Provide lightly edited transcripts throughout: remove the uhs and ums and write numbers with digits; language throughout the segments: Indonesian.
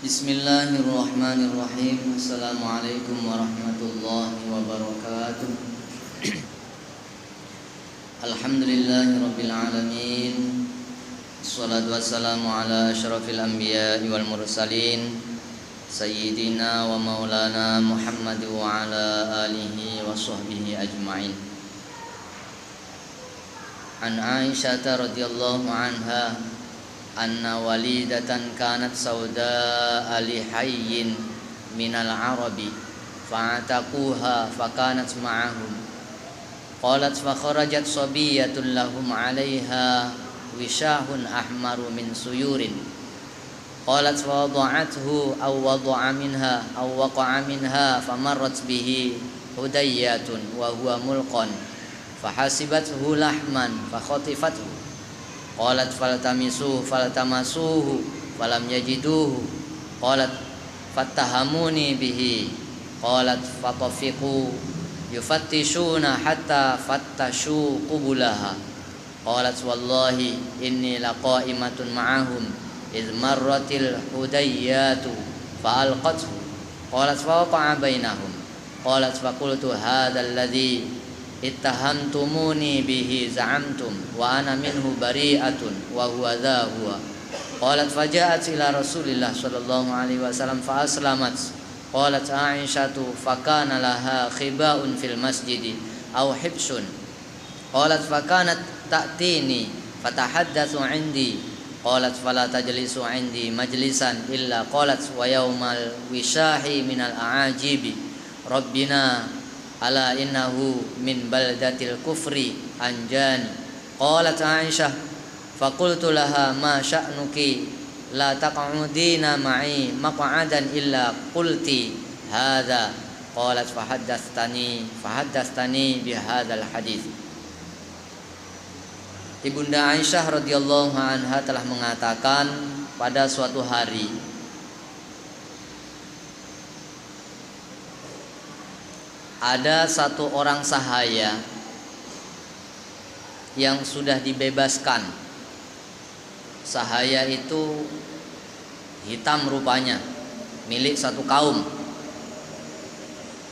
Bismillahirrahmanirrahim. Assalamualaikum warahmatullahi wabarakatuh. Alhamdulillahirabbil alamin. Wassalatu wassalamu ala asyrafil anbiya'i wal mursalin sayyidina wa maulana Muhammad wa ala alihi wa sahbihi ajma'in. An Aisyah radhiyallahu anha anna walidatan kanat saudaa li hayyin minal arabi fa'ataquha fakanat ma'ahum qalat fa kharajat sabiyatun lahum 'alayha wishahun ahmaru min suyurin qalat fa wada'athu aw wada'a minha aw waqa'a minha famarrat bihi hudayyatun wa huwa mulqan fahasibathu lahman fakhatifathu qalat faltamasuhu falam yajiduhu qalat fattahamuni bihi qalat fatafiqu yufattishuna hatta fattashu qubulaha qalat wallahi inni laqaimatun ma'ahum idh marratil hudayyatu fa'alqathu qalat fawaqa'a bainahum qalat faqultu hadzal ladzi ittahamtumuni bihi za'amtum wa ana minhu bari'atun wa huwa dha huwa qalat faja'at ila Rasulillah sallallahu alaihi wasallam fa aslamat qalat Aisyatu fakana laha khiba'un fil masjidi aw hibsun qalat fakanat ta'tini fatahaddatsu 'indi qalat fala tajlisu 'indi majlisan illa qalat wa yaumal wishahi minal a'ajibi rabbina ala innahu min baldatil kufri anjani qalat Aisyah faqultu laha ma sya'nuki la taq'udina ma'i maq'adan illa qulti hadza qalat fahaddatstani bihadzal hadis. Ibunda Aisyah radhiyallahu anha telah mengatakan pada suatu hari ada satu orang sahaya yang sudah dibebaskan. Sahaya itu hitam rupanya, milik satu kaum.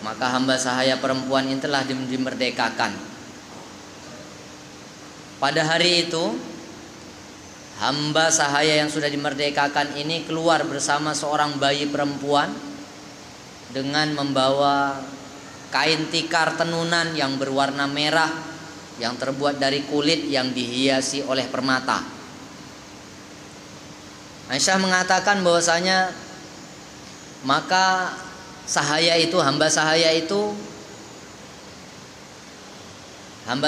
Maka hamba sahaya perempuan ini telah dimerdekakan. Pada hari itu hamba sahaya yang sudah dimerdekakan ini keluar bersama seorang bayi perempuan dengan membawa kain tikar tenunan yang berwarna merah yang terbuat dari kulit yang dihiasi oleh permata. Aisyah mengatakan bahwasanya maka sahaya itu, hamba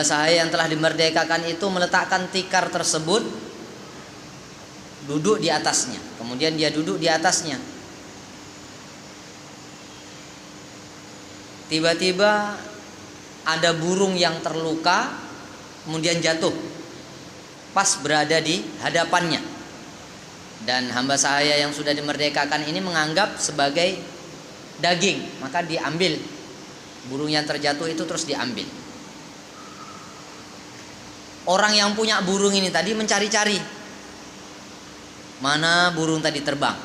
sahaya yang telah dimerdekakan itu meletakkan tikar tersebut, duduk di atasnya. Kemudian dia duduk di atasnya. Tiba-tiba ada burung yang terluka kemudian jatuh pas berada di hadapannya. Dan hamba sahaya yang sudah dimerdekakan ini menganggap sebagai daging, maka diambil burung yang terjatuh itu, terus diambil. Orang yang punya burung ini tadi mencari-cari mana burung tadi terbang.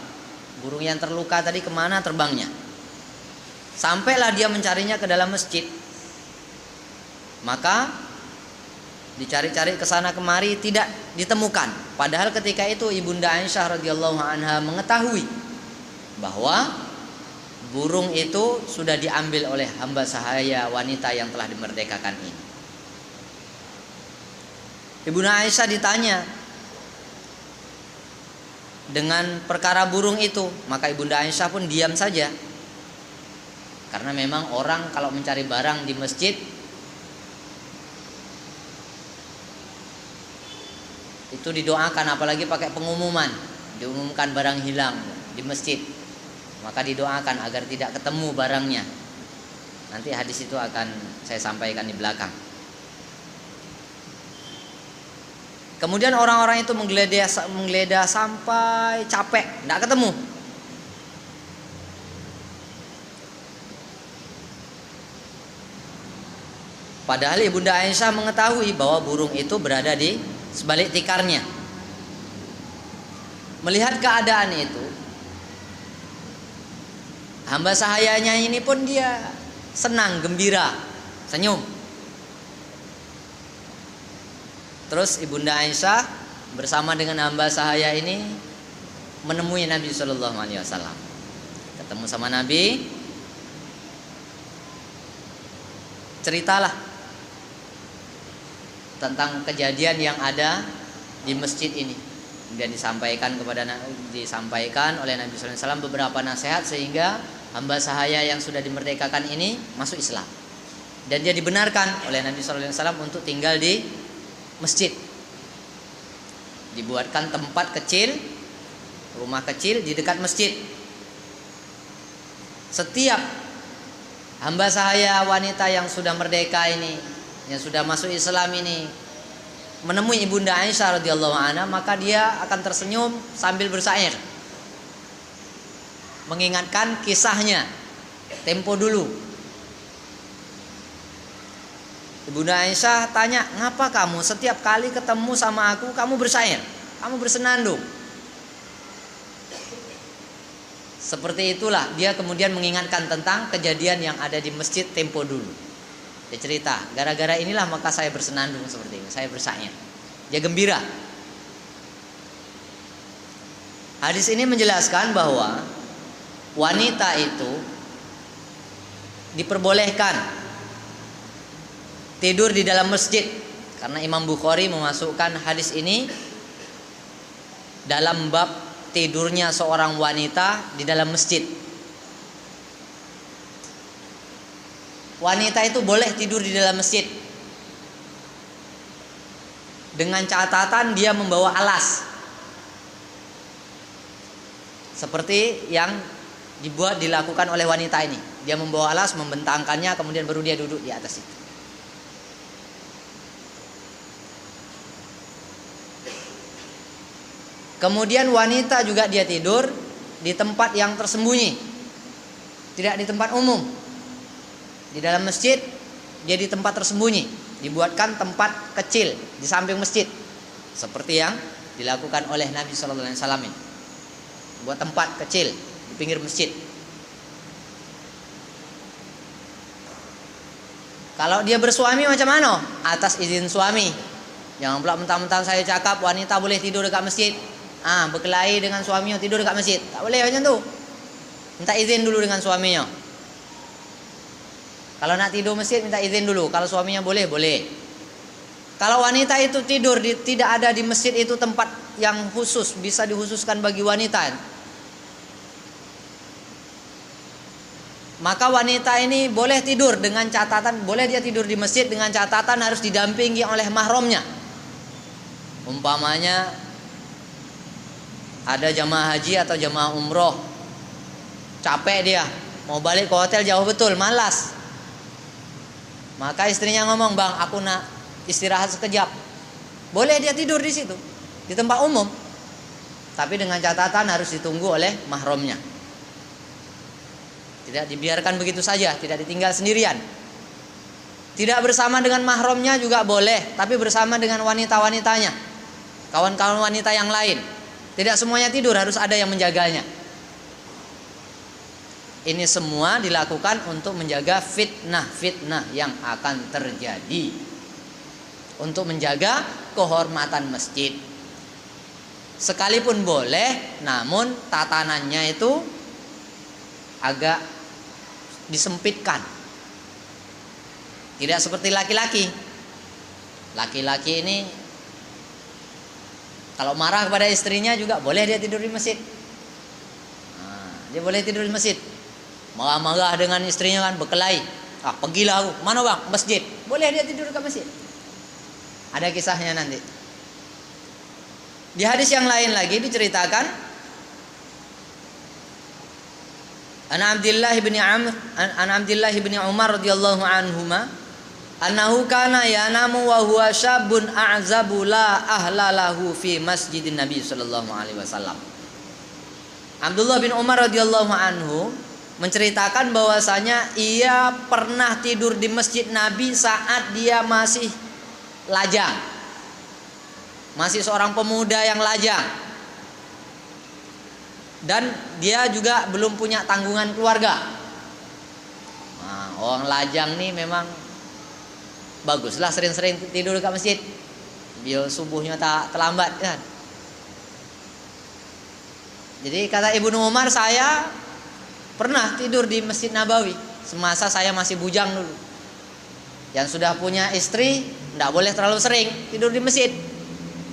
Burung yang terluka tadi kemana terbangnya. Sampailah dia mencarinya ke dalam masjid. Maka dicari-cari ke sana kemari tidak ditemukan. Padahal ketika itu ibunda Aisyah radhiyallahu anha mengetahui bahwa burung itu sudah diambil oleh hamba sahaya wanita yang telah dimerdekakan ini. Ibunda Aisyah ditanya dengan perkara burung itu, maka ibunda Aisyah pun diam saja. Karena memang orang kalau mencari barang di masjid itu didoakan, apalagi pakai pengumuman, diumumkan barang hilang di masjid, maka didoakan agar tidak ketemu barangnya. Nanti hadis itu akan saya sampaikan di belakang. Kemudian orang-orang itu menggeledah sampai capek, tidak ketemu. Padahal ibunda Aisyah mengetahui bahwa burung itu berada di sebalik tikarnya. Melihat keadaan itu, Hamba sahayanya ini pun dia senang, gembira, senyum. Terus Ibunda Aisyah bersama dengan hamba sahaya ini menemui Nabi Shallallahu Alaihi Wasallam. Ketemu sama Nabi, ceritalah tentang kejadian yang ada di masjid ini. Kemudian disampaikan oleh Nabi Sallallahu Alaihi Wasallam beberapa nasihat sehingga hamba sahaya yang sudah dimerdekakan ini masuk Islam. Dan dia dibenarkan oleh Nabi Sallallahu Alaihi Wasallam untuk tinggal di masjid. Dibuatkan tempat kecil, rumah kecil di dekat masjid. Setiap hamba sahaya wanita yang sudah merdeka ini, yang sudah masuk Islam ini, menemui Ibunda Aisyah radhiyallahu anha, maka dia akan tersenyum sambil bersyair, mengingatkan kisahnya tempo dulu. Ibunda Aisyah tanya, ngapa kamu setiap kali ketemu sama aku kamu bersyair, kamu bersenandung? Seperti itulah dia kemudian mengingatkan tentang kejadian yang ada di masjid tempo dulu. Dia cerita, gara-gara inilah maka saya bersenandung seperti ini, saya bersyair. Dia gembira. Hadis ini menjelaskan bahwa wanita itu diperbolehkan tidur di dalam masjid, karena Imam Bukhari memasukkan hadis ini dalam bab tidurnya seorang wanita di dalam masjid. Wanita itu boleh tidur di dalam masjid dengan catatan dia membawa alas, seperti yang dilakukan oleh wanita ini. Dia membawa alas, membentangkannya, kemudian baru dia duduk di atas itu. Kemudian wanita juga dia tidur di tempat yang tersembunyi, tidak di tempat umum. Di dalam masjid dia di tempat tersembunyi, dibuatkan tempat kecil di samping masjid, seperti yang dilakukan oleh Nabi Sallallahu Alaihi Wasallam. Buat tempat kecil di pinggir masjid. Kalau dia bersuami macam mana? Atas izin suami. Jangan pula mentang-mentang saya cakap wanita boleh tidur dekat masjid, berkelahi dengan suaminya tidur dekat masjid. Tak boleh macam tu. Minta izin dulu dengan suaminya. Kalau nak tidur masjid minta izin dulu. Kalau suaminya boleh, boleh. Kalau wanita itu tidur tidak ada di masjid itu tempat yang khusus, bisa dikhususkan bagi wanita, maka wanita ini boleh tidur dengan catatan, boleh dia tidur di masjid dengan catatan harus didampingi oleh mahramnya. Umpamanya ada jamaah haji atau jamaah umroh, capek dia, mau balik ke hotel jauh betul, malas. Maka istrinya ngomong, bang, aku nak istirahat sekejap. Boleh dia tidur di situ, di tempat umum, tapi dengan catatan harus ditunggu oleh mahramnya. Tidak dibiarkan begitu saja, tidak ditinggal sendirian. Tidak bersama dengan mahramnya juga boleh, tapi bersama dengan wanita-wanitanya, kawan-kawan wanita yang lain. Tidak semuanya tidur, harus ada yang menjaganya. Ini semua dilakukan untuk menjaga fitnah-fitnah yang akan terjadi, untuk menjaga kehormatan masjid. Sekalipun boleh, namun tatanannya itu agak disempitkan. Tidak seperti laki-laki. Laki-laki ini kalau marah kepada istrinya juga boleh dia tidur di masjid. Dia boleh tidur di masjid. Marah-marah dengan istrinya kan, berkelahi. Pergilah aku. Mana bang? Masjid. Boleh dia tidur dekat masjid. Ada kisahnya nanti. Di hadis yang lain lagi diceritakan, An Abdullah bin Umar radhiyallahu anhuma annahu kana yanamu wa huwa syabun a'zabu la ahlalahu fi masjidin Nabi sallallahu alaihi wasallam. Abdullah bin Umar radhiyallahu anhu menceritakan bahwasanya ia pernah tidur di masjid Nabi saat dia masih lajang, masih seorang pemuda yang lajang. dan dia juga belum punya tanggungan keluarga. Nah, orang lajang nih memang baguslah sering-sering tidur dekat masjid, biar subuhnya tak terlambat kan. Jadi kata Ibnu Umar, saya pernah tidur di Masjid Nabawi semasa saya masih bujang dulu. Yang sudah punya istri tidak boleh terlalu sering tidur di masjid.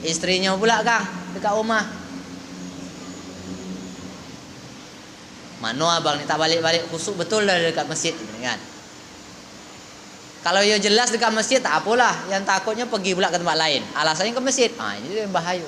Istrinya pula Kang dekat rumah. Mano abang ni tak balik-balik khusuk betul dah dekat masjid kan. Kalau ia jelas dekat masjid tak apalah, yang takutnya pergi pula ke tempat lain. Alasannya ke masjid. Ini yang bahaya.